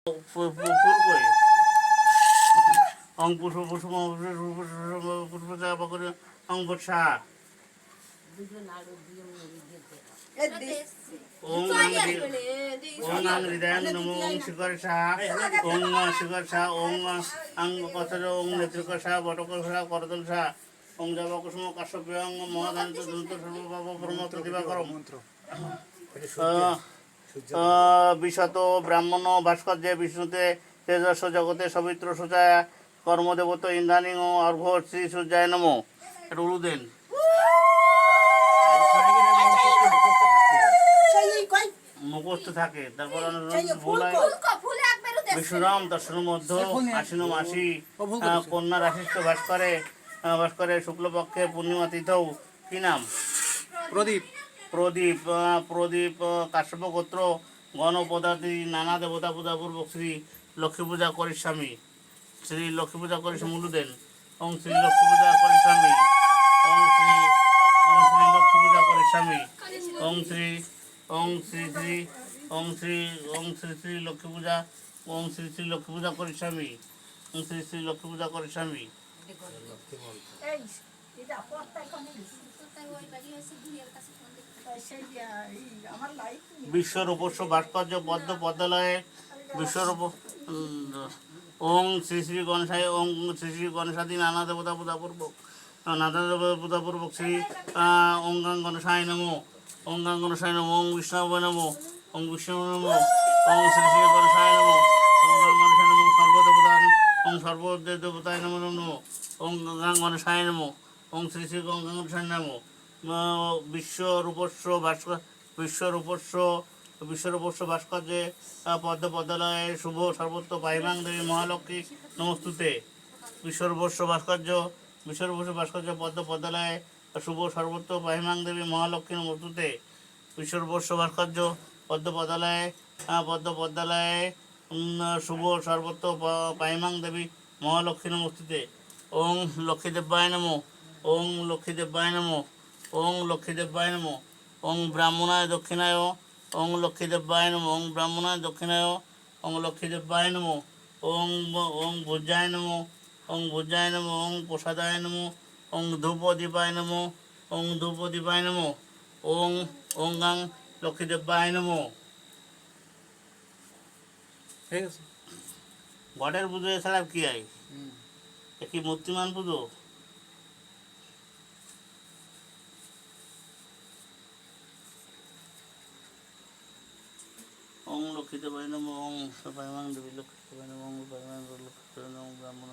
ফুল করে অঙ্কুশ পুষ্পচা করে অঙ্কুশা ওং আং হৃদয় নমো ওং শিখর সাহা ওং শিখর সাহা ওং আঙ্গ কথর ওং নেত্রিক সাহা বটক সাহা করতল সাহা ওং জব কুসুম কাশ্যপ অঙ্গ মহাদানিত দন্ত সর্বপাপ ব্রহ্মত্র দিবাকরম বিশত ব্রাহ্মণ ভাস্কর্যে বিষ্ণুতে তেজস্ব জগতে সবিত্র সূচায় কর্মদেবত ইন্দ্রাণী ও অর্ঘ শ্রী সূর্যায় নম। এটা উলু দেন। মুখস্থ থাকে তারপর বিশ্বরাম দর্শন মধ্য আশ্বিন মাসি কন্যা রাশিষ্ঠ ভাস্করে শুক্লপক্ষে পূর্ণিমা তিথৌ কি নাম? প্রদীপ। প্রদীপ প্রদীপ কাশ্যপ গোত্র গণপদাদি নানা দেবতা পূজা পূর্বক শ্রী লক্ষ্মী পূজা করিস্বামী। শ্রী লক্ষ্মী পূজা করিস্বামী মুলু দেন। ওং শ্রী লক্ষ্মী পূজা করিস্বামী ওং শ্রী লক্ষ্মী পূজা করিস্বামী ওং শ্রী শ্রী ওং শ্রী লক্ষ্মী পূজা ওং শ্রী লক্ষ্মী পূজা করিস্বামী ওং শ্রী লক্ষ্মী পূজা করিস্বামী। বিশ্বরূপস্য ভাস্কর্য পদ্ম পদ্মালয়ে বিশ্বরূপ ওং শ্রী শ্রী গণেশায় ওং শ্রী শ্রী গণেশাদি নানা দেবতা পূজাপূর্বক শ্রী ওঙ্গাং গণেশায় নমো ওঙ্গাং গণেশায় নমো ওং বিষ্ণবে নমো ওং বিষ্ণবে নমো ওং শ্রী শ্রী গণেশায় নমো ওঙ্গাং গণেশায় নমো সর্বদেবতা ওং সর্বদেবতায় নমো নমো ওং গঙ্গাং গণেশায় নমো ওং শ্রী শ্রী গঙ্গাং গণেশায় নমো। বিশ্বরূপস্য ভাস্কর্যে পদ্ম পদ্মালয়ে শুভ সর্বত্র পাহিমাং দেবী মহালক্ষ্মী নমস্তুতে। বিশ্বরূপস্য ভাস্কর্য পদ্ম পদ্মালয়ে শুভ সর্বত্র পাহিমাং দেবী মহালক্ষ্মী নমস্তুতে। বিশ্বরূপস্য ভাস্কর্য পদ্ম পদ্মালয়ে শুভ সর্বত্র পাহিমাং দেবী মহালক্ষ্মী নমস্তুতে। ওং লক্ষ্মীদেবায় নমো ওং লক্ষ্মীদেবায় নমো ওং লক্ষ্মীদেবায় নমো ওং ব্রাহ্মণায় দক্ষিণায় ওং লক্ষ্মীদেবায় নমো ওং ব্রাহ্মণায় দক্ষিণায় ওং লক্ষ্মীদেবায় নমো ওং ভুজায় নমো ওং ভুজায় নমো ওং প্রসাদায় নমো ওং ধূপদীপায় নমো ওং ধূপদীপায় নমো ওং গাং লক্ষ্মীদেবায় নমো। ঠিক আছে। ঘটের পুজো এছাড়া কি হয়? কি মূর্তিমান পুজো? ওং লক্ষ্মীদেবায় নমঃ ওং পাহিমাং দেবী লক্ষ্মীদেবায় নমঃ ওং পাহিমাং লক্ষ্মীদেবায় নমঃ ব্রাহ্মণ